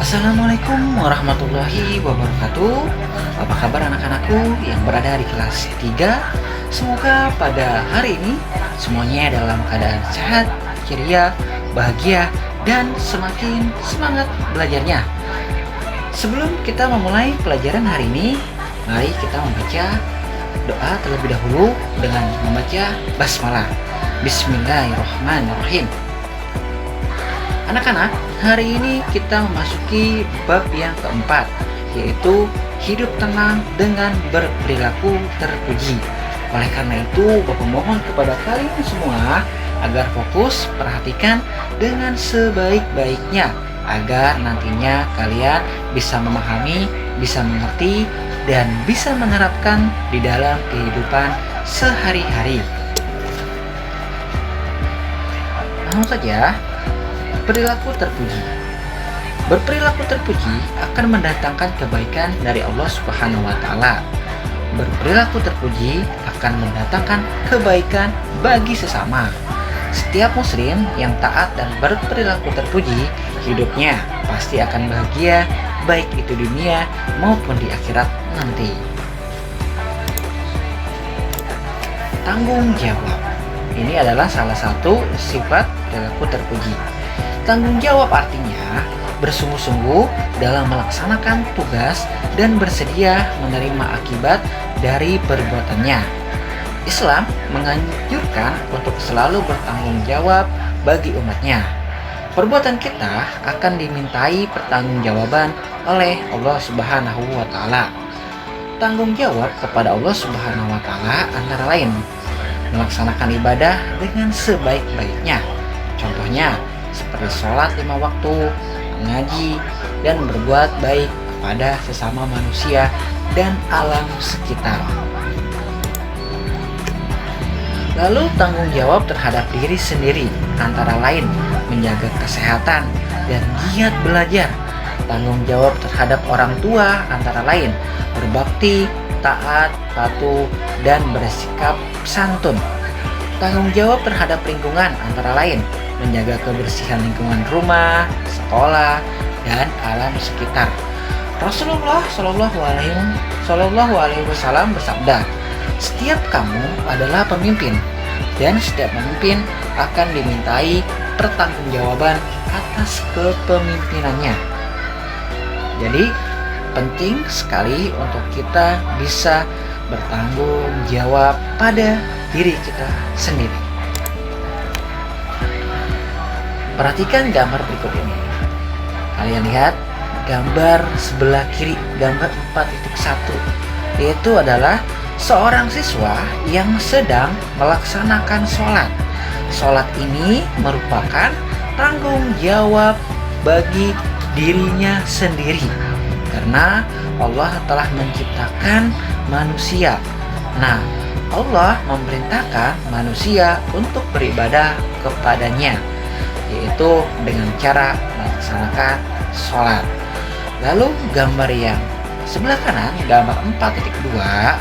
Assalamualaikum warahmatullahi wabarakatuh. Apa kabar anak-anakku yang berada di kelas 3? Semoga pada hari ini semuanya dalam keadaan sehat, ceria, bahagia, dan semakin semangat belajarnya. Sebelum kita memulai pelajaran hari ini, mari kita membaca doa terlebih dahulu dengan membaca basmalah. Bismillahirrahmanirrahim. Anak-anak, hari ini kita memasuki bab yang keempat, yaitu hidup tenang dengan berperilaku terpuji. Oleh karena itu, Bapak mohon kepada kalian semua agar fokus perhatikan dengan sebaik-baiknya, agar nantinya kalian bisa memahami, bisa mengerti, dan bisa menerapkan di dalam kehidupan sehari-hari. Langsung saja. Perilaku terpuji. Berperilaku terpuji akan mendatangkan kebaikan dari Allah Subhanahu wa taala. Berperilaku terpuji akan mendatangkan kebaikan bagi sesama. Setiap muslim yang taat dan berperilaku terpuji, hidupnya pasti akan bahagia, baik itu dunia maupun di akhirat nanti. Tanggung jawab. Ini adalah salah satu sifat perilaku terpuji. Tanggung jawab artinya bersungguh-sungguh dalam melaksanakan tugas dan bersedia menerima akibat dari perbuatannya. Islam menganjurkan untuk selalu bertanggung jawab bagi umatnya. Perbuatan kita akan dimintai pertanggungjawaban oleh Allah Subhanahu wa taala. Tanggung jawab kepada Allah Subhanahu wa taala antara lain melaksanakan ibadah dengan sebaik-baiknya. Contohnya seperti sholat 5 waktu, mengaji, dan berbuat baik kepada sesama manusia dan alam sekitar. Lalu tanggung jawab terhadap diri sendiri, antara lain menjaga kesehatan dan giat belajar. Tanggung jawab terhadap orang tua, antara lain berbakti, taat, patuh, dan bersikap santun. Tanggung jawab terhadap lingkungan, antara lain menjaga kebersihan lingkungan rumah, sekolah, dan alam sekitar. Rasulullah Shallallahu Alaihi Wasallam bersabda, "Setiap kamu adalah pemimpin, dan setiap pemimpin akan dimintai pertanggungjawaban atas kepemimpinannya." Jadi penting sekali untuk kita bisa bertanggung jawab pada diri kita sendiri. Perhatikan gambar berikut ini. Kalian lihat gambar sebelah kiri, gambar 4.1, yaitu adalah seorang siswa yang sedang melaksanakan sholat. Sholat ini merupakan tanggung jawab bagi dirinya sendiri, karena Allah telah menciptakan manusia. Nah, Allah memerintahkan manusia untuk beribadah kepadanya, yaitu dengan cara melaksanakan sholat. Lalu gambar yang sebelah kanan, gambar 4.2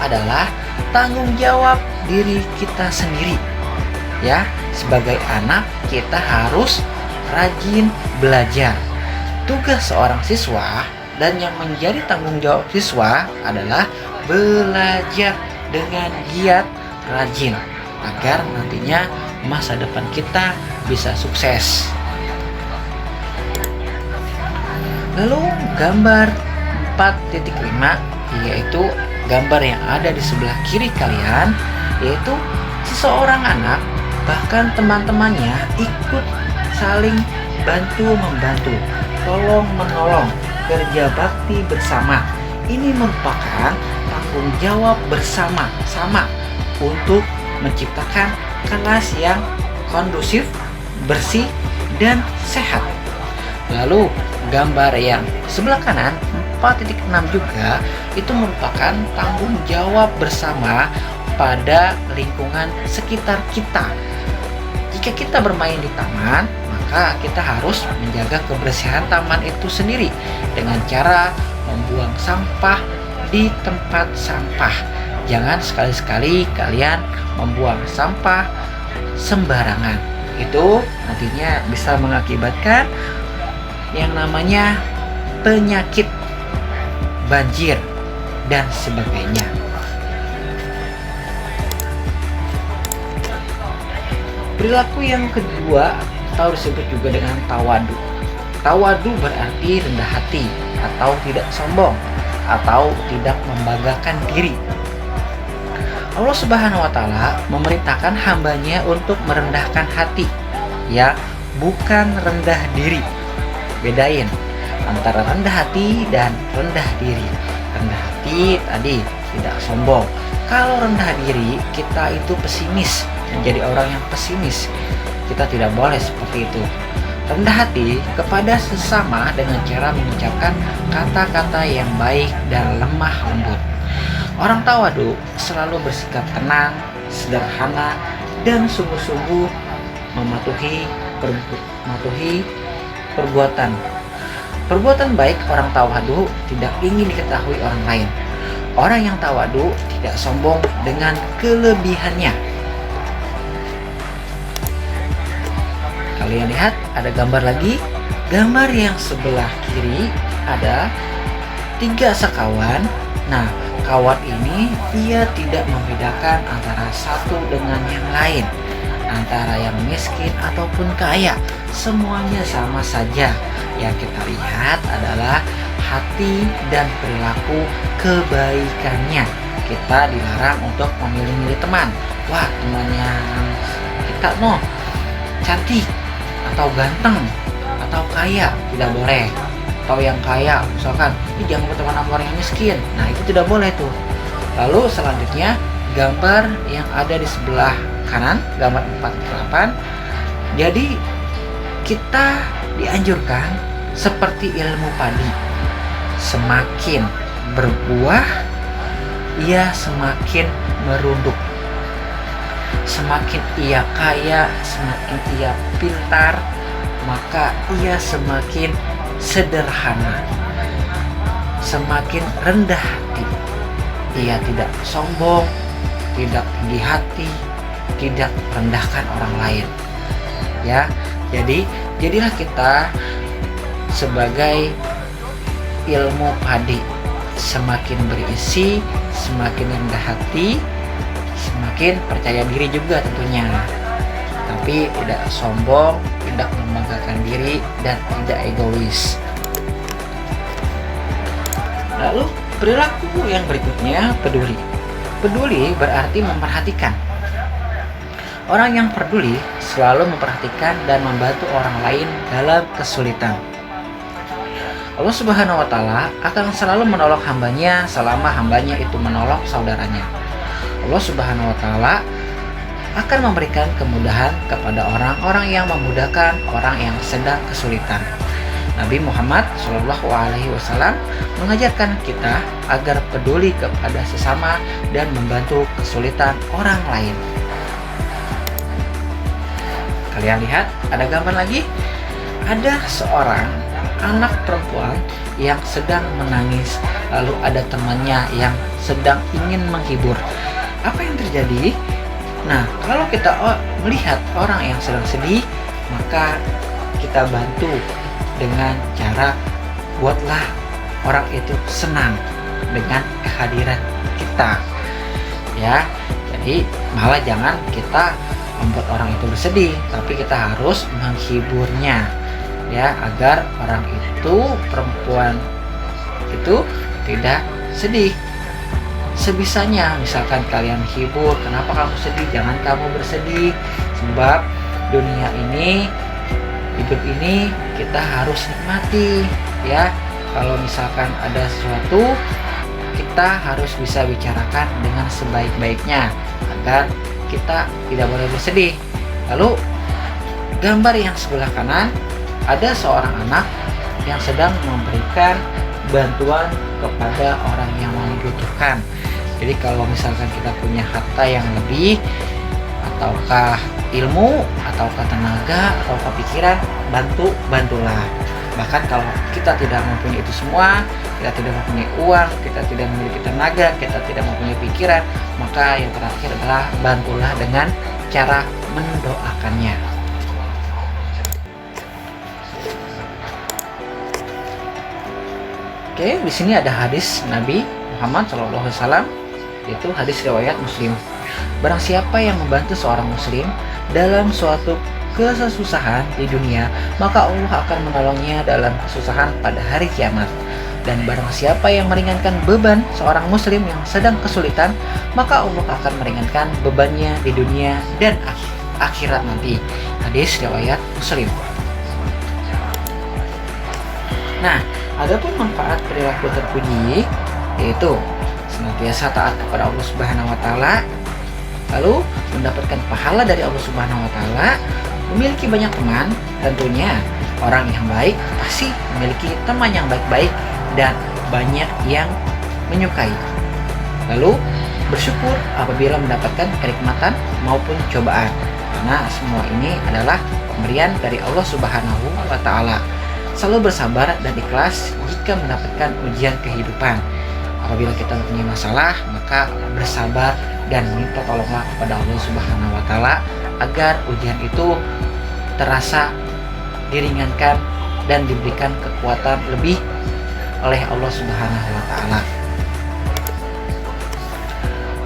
adalah tanggung jawab diri kita sendiri. Ya, sebagai anak kita harus rajin belajar. Tugas seorang siswa dan yang menjadi tanggung jawab siswa adalah belajar dengan giat, rajin, agar nantinya masa depan kita bisa sukses. Lalu gambar 4.5 yaitu gambar yang ada di sebelah kiri kalian, yaitu seseorang anak bahkan teman-temannya ikut saling bantu-membantu, tolong-menolong, kerja bakti bersama. Ini merupakan tanggung jawab bersama-sama untuk menciptakan kelas yang kondusif, bersih, dan sehat. Lalu gambar yang sebelah kanan 4.6 juga itu merupakan tanggung jawab bersama pada lingkungan sekitar kita. Jika kita bermain di taman, maka kita harus menjaga kebersihan taman itu sendiri dengan cara membuang sampah di tempat sampah. Jangan sekali-sekali kalian membuang sampah sembarangan. Itu nantinya bisa mengakibatkan yang namanya penyakit, banjir, dan sebagainya. Perilaku yang kedua atau disebut juga dengan tawadu. Tawadu berarti rendah hati atau tidak sombong atau tidak membanggakan diri. Allah Subhanahu wa Ta'ala memerintahkan hambanya untuk merendahkan hati, ya, bukan rendah diri. Bedain antara rendah hati dan rendah diri. Rendah hati tadi tidak sombong. Kalau rendah diri, kita itu pesimis, menjadi orang yang pesimis. Kita tidak boleh seperti itu. Rendah hati kepada sesama dengan cara mengucapkan kata-kata yang baik dan lemah lembut. Orang tawadu selalu bersikap tenang, sederhana, dan sungguh-sungguh mematuhi perbuatan. Perbuatan baik orang tawadu tidak ingin diketahui orang lain. Orang yang tawadu tidak sombong dengan kelebihannya. Kalian lihat ada gambar lagi. Gambar yang sebelah kiri ada 3 sekawan. Nah, kawan ini dia tidak membedakan antara satu dengan yang lain, antara yang miskin ataupun kaya. Semuanya sama saja. Yang kita lihat adalah hati dan perilaku kebaikannya. Kita dilarang untuk memilih-milih teman. Wah, temannya kita cantik atau ganteng atau kaya, tidak boleh. Atau yang kaya, misalkan jangan berteman sama orang yang miskin. Nah, itu tidak boleh tuh. Lalu selanjutnya gambar yang ada di sebelah kanan, gambar 4-8. Jadi kita dianjurkan seperti ilmu padi, semakin berbuah ia semakin merunduk. Semakin ia kaya, semakin ia pintar, maka ia semakin sederhana, semakin rendah hati. Ia tidak sombong, tidak tinggi hati, tidak merendahkan orang lain. Ya, jadilah kita sebagai ilmu padi, semakin berisi, semakin rendah hati, semakin percaya diri juga tentunya. Tapi tidak sombong, tidak membanggakan diri, dan tidak egois. Lalu perilaku yang berikutnya peduli. Peduli berarti memperhatikan. Orang yang peduli selalu memperhatikan dan membantu orang lain dalam kesulitan. Allah Subhanahu wa Ta'ala akan selalu menolong hambanya selama hambanya itu menolong saudaranya. Allah Subhanahu wa Ta'ala akan memberikan kemudahan kepada orang-orang yang memudahkan orang yang sedang kesulitan. Nabi Muhammad SAW mengajarkan kita agar peduli kepada sesama dan membantu kesulitan orang lain. Kalian lihat ada gambar lagi. Ada seorang anak perempuan yang sedang menangis, lalu ada temannya yang sedang ingin menghibur. Apa yang terjadi? Nah, kalau kita melihat orang yang sedang sedih, maka kita bantu dengan cara buatlah orang itu senang dengan kehadiran kita. Ya, jadi malah jangan kita membuat orang itu bersedih, tapi kita harus menghiburnya, ya, agar orang itu, perempuan itu tidak sedih. Sebisanya, misalkan kalian hibur, kenapa kamu sedih? Jangan kamu bersedih, sebab dunia ini, hidup ini kita harus nikmati, ya. Kalau misalkan ada sesuatu, kita harus bisa bicarakan dengan sebaik-baiknya agar kita tidak boleh bersedih. Lalu gambar yang sebelah kanan ada seorang anak yang sedang memberikan bantuan kepada orang yang membutuhkan. Jadi kalau misalkan kita punya harta yang lebih, ataukah ilmu, ataukah tenaga, ataukah pikiran, bantulah. Bahkan kalau kita tidak mempunyai itu semua, kita tidak mempunyai uang, kita tidak memiliki tenaga, kita tidak mempunyai pikiran, maka yang terakhir adalah bantulah dengan cara mendoakannya. Oke, di sini ada hadis Nabi Muhammad SAW, yaitu hadis riwayat Muslim. Barang siapa yang membantu seorang muslim dalam suatu kesusahan di dunia, maka Allah akan menolongnya dalam kesusahan pada hari kiamat. Dan barang siapa yang meringankan beban seorang muslim yang sedang kesulitan, maka Allah akan meringankan bebannya di dunia dan akhirat nanti. Hadis riwayat Muslim. Nah, adapun manfaat perilaku terpuji, yaitu senantiasa taat kepada Allah Subhanahu wa taala, lalu mendapatkan pahala dari Allah Subhanahu wa taala, memiliki banyak teman. Tentunya orang yang baik pasti memiliki teman yang baik-baik dan banyak yang menyukai. Lalu bersyukur apabila mendapatkan kenikmatan maupun cobaan, karena semua ini adalah pemberian dari Allah Subhanahu wa taala. Selalu bersabar dan ikhlas jika mendapatkan ujian kehidupan. Apabila kita punya masalah, maka bersabar dan minta tolonglah kepada Allah Subhanahu wa taala agar ujian itu terasa diringankan dan diberikan kekuatan lebih oleh Allah Subhanahu wa taala.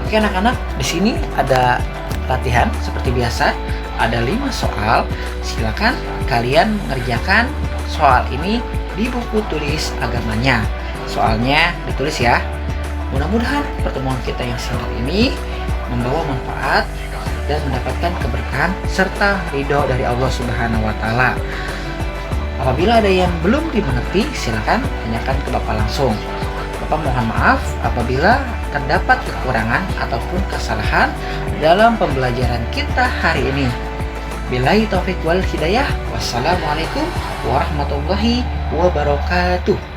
Oke anak-anak, di sini ada latihan seperti biasa, ada 5 soal. Silakan kalian mengerjakan soal ini di buku tulis agamanya. Soalnya ditulis ya. Mudah-mudahan pertemuan kita yang singkat ini membawa manfaat dan mendapatkan keberkahan serta ridho dari Allah Subhanahu wa taala. Apabila ada yang belum dimengerti, silakan tanyakan ke Bapak langsung. Bapak mohon maaf apabila terdapat kekurangan ataupun kesalahan dalam pembelajaran kita hari ini. Billahi taufik wal hidayah. Wassalamualaikum warahmatullahi wabarakatuh.